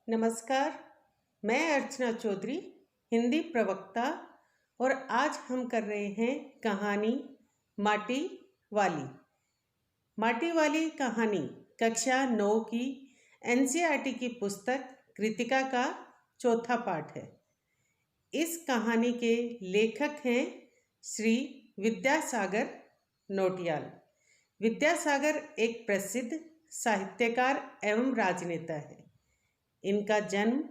नमस्कार। मैं अर्चना चौधरी, हिंदी प्रवक्ता, और आज हम कर रहे हैं कहानी माटी वाली। माटी वाली कहानी कक्षा 9 की एनसीईआरटी की पुस्तक कृतिका का चौथा पाठ है। इस कहानी के लेखक हैं श्री विद्यासागर नौटियाल। विद्यासागर एक प्रसिद्ध साहित्यकार एवं राजनेता है। इनका जन्म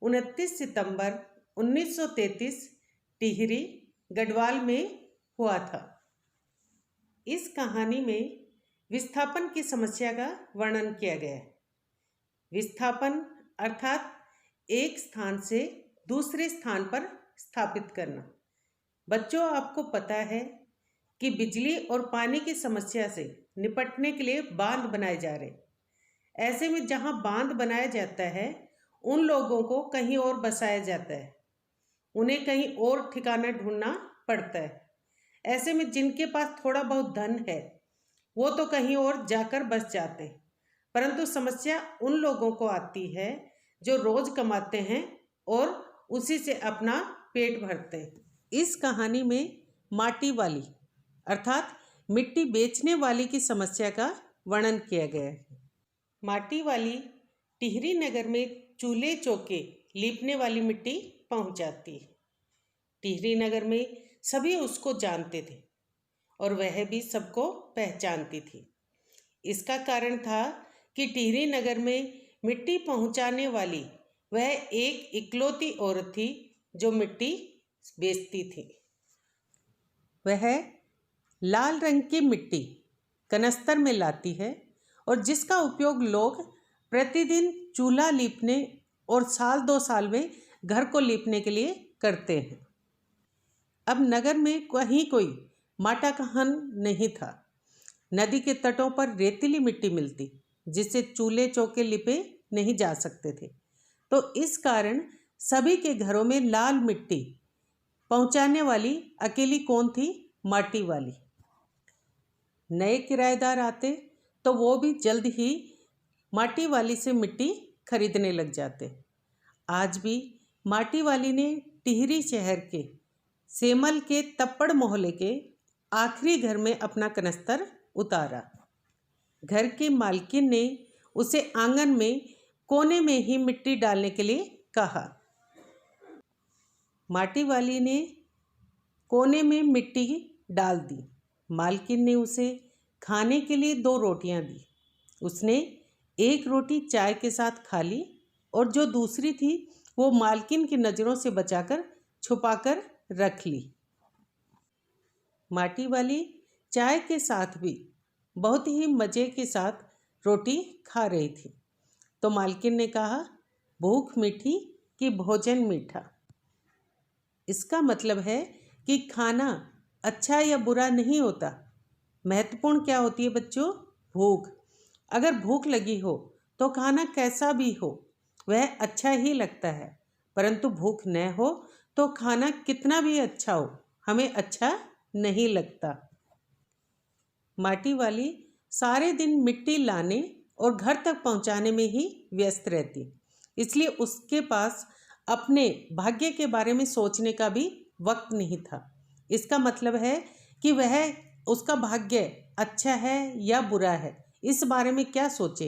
29 सितंबर 1933 टिहरी गढ़वाल में हुआ था। इस कहानी में विस्थापन की समस्या का वर्णन किया गया है। विस्थापन अर्थात एक स्थान से दूसरे स्थान पर स्थापित करना। बच्चों, आपको पता है कि बिजली और पानी की समस्या से निपटने के लिए बांध बनाए जा रहे। ऐसे में जहां बांध बनाया जाता है उन लोगों को कहीं और बसाया जाता है, उन्हें कहीं और ठिकाना ढूंढना पड़ता है। ऐसे में जिनके पास थोड़ा बहुत धन है वो तो कहीं और जाकर बस जाते हैं, परंतु समस्या उन लोगों को आती है जो रोज कमाते हैं और उसी से अपना पेट भरते हैं। इस कहानी में माटी वाली अर्थात मिट्टी बेचने वाली की समस्या का वर्णन किया गया है। माटी वाली टिहरी नगर में चूल्हे चौके लीपने वाली मिट्टी पहुंच जाती है। टिहरी नगर में सभी उसको जानते थे और वह भी सबको पहचानती थी। इसका कारण था कि टिहरी नगर में मिट्टी पहुंचाने वाली वह एक इकलौती औरत थी जो मिट्टी बेचती थी। वह लाल रंग की मिट्टी कनस्तर में लाती है और जिसका उपयोग लोग प्रतिदिन चूल्हा लीपने और साल 2 साल में घर को लीपने के लिए करते हैं। अब नगर में कहीं कोई माटा कहन नहीं था। नदी के तटों पर रेतीली मिट्टी मिलती जिससे चूल्हे चौके लिपे नहीं जा सकते थे, तो इस कारण सभी के घरों में लाल मिट्टी पहुंचाने वाली अकेली कौन थी? माटी वाली। नए किराएदार आते तो वो भी जल्द ही माटी वाली से मिट्टी खरीदने लग जाते। आज भी माटी वाली ने टिहरी शहर के सेमल के तप्पड़ मोहल्ले के आखिरी घर में अपना कनस्तर उतारा। घर की मालकिन ने उसे आंगन में कोने में ही मिट्टी डालने के लिए कहा। माटी वाली ने कोने में मिट्टी डाल दी। मालकिन ने उसे खाने के लिए 2 रोटियां दी। उसने एक रोटी चाय के साथ खा ली और जो दूसरी थी वो मालकिन की नज़रों से बचाकर छुपाकर रख ली। माटी वाली चाय के साथ भी बहुत ही मज़े के साथ रोटी खा रही थी, तो मालकिन ने कहा, भूख मीठी कि भोजन मीठा। इसका मतलब है कि खाना अच्छा या बुरा नहीं होता, महत्वपूर्ण क्या होती है बच्चों? भूख। अगर भूख लगी हो तो खाना कैसा भी हो वह अच्छा ही लगता है, परंतु भूख न हो तो खाना कितना भी अच्छा हो हमें अच्छा नहीं लगता। माटी वाली सारे दिन मिट्टी लाने और घर तक पहुंचाने में ही व्यस्त रहती, इसलिए उसके पास अपने भाग्य के बारे में सोचने का भी वक्त नहीं था। इसका मतलब है कि वह उसका भाग्य अच्छा है या बुरा है इस बारे में क्या सोचे,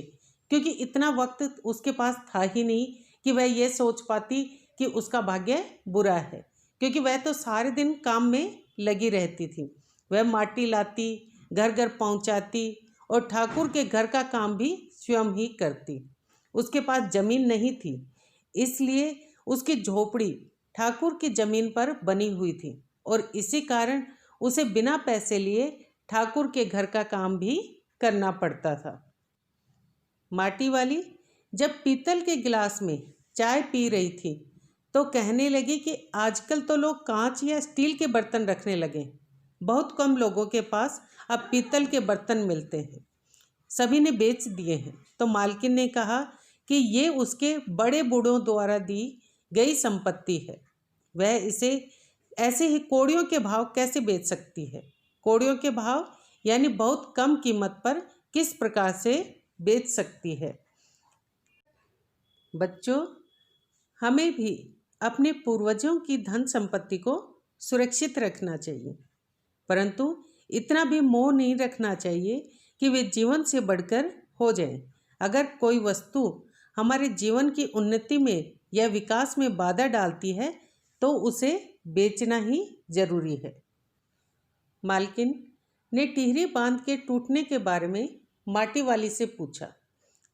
क्योंकि इतना वक्त उसके पास था ही नहीं कि वह यह सोच पाती कि उसका भाग्य बुरा है, क्योंकि वह तो सारे दिन काम में लगी रहती थी। वह माटी लाती, घर घर पहुंचाती और ठाकुर के घर का काम भी स्वयं ही करती। उसके पास जमीन नहीं थी, इसलिए उसकी झोपड़ी ठाकुर की जमीन पर बनी हुई थी और इसी कारण उसे बिना पैसे लिए ठाकुर के घर का काम भी करना पड़ता था। माटी वाली जब पीतल के गिलास में चाय पी रही थी तो कहने लगी कि आजकल तो लोग कांच या स्टील के बर्तन रखने लगे, बहुत कम लोगों के पास अब पीतल के बर्तन मिलते हैं, सभी ने बेच दिए हैं। तो मालकिन ने कहा कि ये उसके बड़े बूढ़ों द्वारा दी गई संपत्ति है, वह इसे ऐसे ही कौड़ियों के भाव कैसे बेच सकती है। कौड़ियों के भाव यानी बहुत कम कीमत पर किस प्रकार से बेच सकती है। बच्चों, हमें भी अपने पूर्वजों की धन संपत्ति को सुरक्षित रखना चाहिए, परंतु इतना भी मोह नहीं रखना चाहिए कि वे जीवन से बढ़कर हो जाए। अगर कोई वस्तु हमारे जीवन की उन्नति में या विकास में बाधा डालती है तो उसे बेचना ही जरूरी है। मालकिन ने टिहरी बांध के टूटने के बारे में माटी वाली से पूछा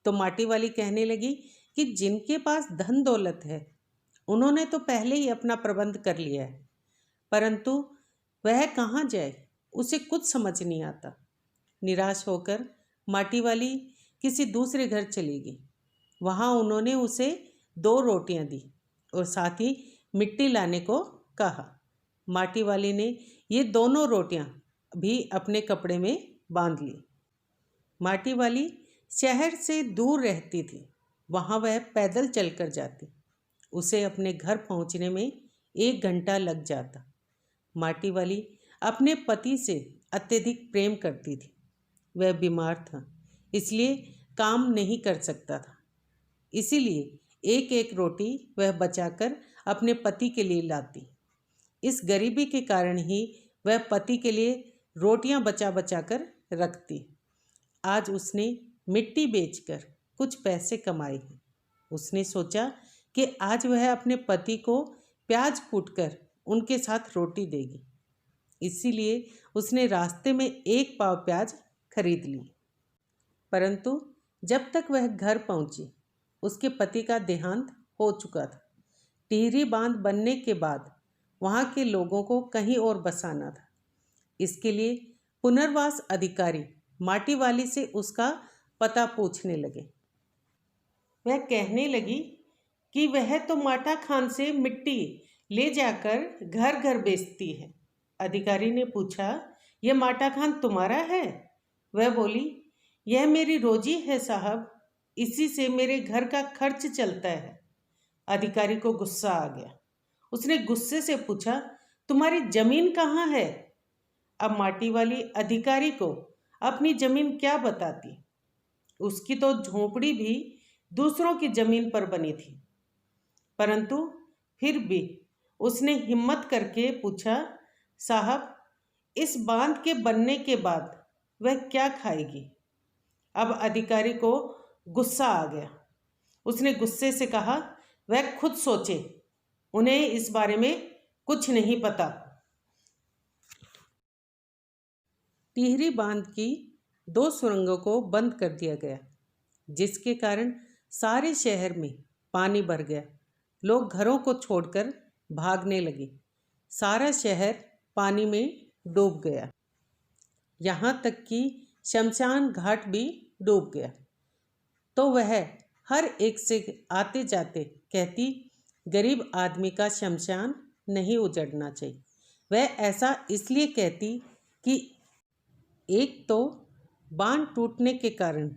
तो माटी वाली कहने लगी कि जिनके पास धन दौलत है उन्होंने तो पहले ही अपना प्रबंध कर लिया है, परंतु वह कहाँ जाए उसे कुछ समझ नहीं आता। निराश होकर माटी वाली किसी दूसरे घर चली गई। वहाँ उन्होंने उसे 2 रोटियां दी और साथ ही मिट्टी लाने को कहा। माटी वाली ने ये दोनों रोटियां भी अपने कपड़े में बांध ली। माटी वाली शहर से दूर रहती थी, वहाँ वह पैदल चलकर जाती। उसे अपने घर पहुँचने में 1 घंटा लग जाता। माटी वाली अपने पति से अत्यधिक प्रेम करती थी। वह बीमार था, इसलिए काम नहीं कर सकता था। इसीलिए एक एक रोटी वह बचाकर अपने पति के लिए लाती। इस गरीबी के कारण ही वह पति के लिए रोटियां बचा बचा कर रखती। आज उसने मिट्टी बेचकर कुछ पैसे कमाए हैं। उसने सोचा कि आज वह अपने पति को प्याज कूटकर उनके साथ रोटी देगी। इसीलिए उसने रास्ते में 1 पाव प्याज खरीद ली। परंतु जब तक वह घर पहुंची उसके पति का देहांत हो चुका था। टिहरी बांध बनने के बाद वहाँ के लोगों को कहीं और बसाना था। इसके लिए पुनर्वास अधिकारी माटी वाली से उसका पता पूछने लगे। वह कहने लगी कि वह तो माटा खान से मिट्टी ले जाकर घर घर बेचती है। अधिकारी ने पूछा, यह माटा खान तुम्हारा है? वह बोली, यह मेरी रोजी है साहब, इसी से मेरे घर का खर्च चलता है। अधिकारी को गुस्सा आ गया। उसने गुस्से से पूछा, तुम्हारी जमीन कहाँ है? अब माटी वाली अधिकारी को अपनी जमीन क्या बताती। उसकी तो झोंपड़ी भी दूसरों की जमीन पर बनी थी, परंतु फिर भी उसने हिम्मत करके पूछा, साहब, इस बांध के बनने के बाद वह क्या खाएगी? अब अधिकारी को गुस्सा आ गया। उसने गुस्से से कहा, वह खुद सोचे, उन्हें इस बारे में कुछ नहीं पता। टिहरी बांध की 2 सुरंगों को बंद कर दिया गया, जिसके कारण सारे शहर में पानी भर गया। लोग घरों को छोड़कर भागने लगे। सारा शहर पानी में डूब गया। यहाँ तक कि शमशान घाट भी डूब गया। तो वह हर एक से आते जाते कहती, गरीब आदमी का शमशान नहीं उजड़ना चाहिए। वह ऐसा इसलिए कहती कि एक तो बांध टूटने के कारण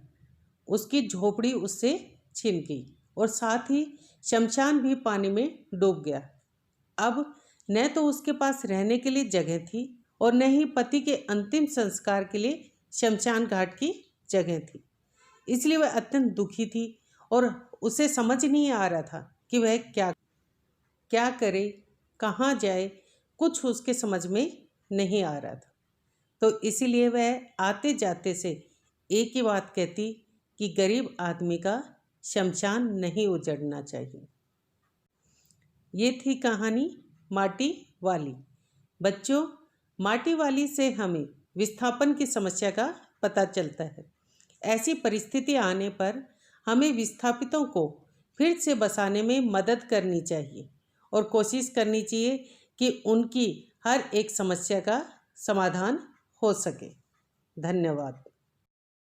उसकी झोपड़ी उससे छिन गई और साथ ही शमशान भी पानी में डूब गया। अब न तो उसके पास रहने के लिए जगह थी और न ही पति के अंतिम संस्कार के लिए शमशान घाट की जगह थी। इसलिए वह अत्यंत दुखी थी और उसे समझ नहीं आ रहा था कि वह क्या करे, कहाँ जाए, कुछ उसके समझ में नहीं आ रहा था। तो इसीलिए वह आते जाते से एक ही बात कहती कि गरीब आदमी का शमशान नहीं उजड़ना चाहिए। ये थी कहानी माटी वाली। बच्चों, माटी वाली से हमें विस्थापन की समस्या का पता चलता है। ऐसी परिस्थिति आने पर हमें विस्थापितों को फिर से बसाने में मदद करनी चाहिए और कोशिश करनी चाहिए कि उनकी हर एक समस्या का समाधान हो सके। धन्यवाद।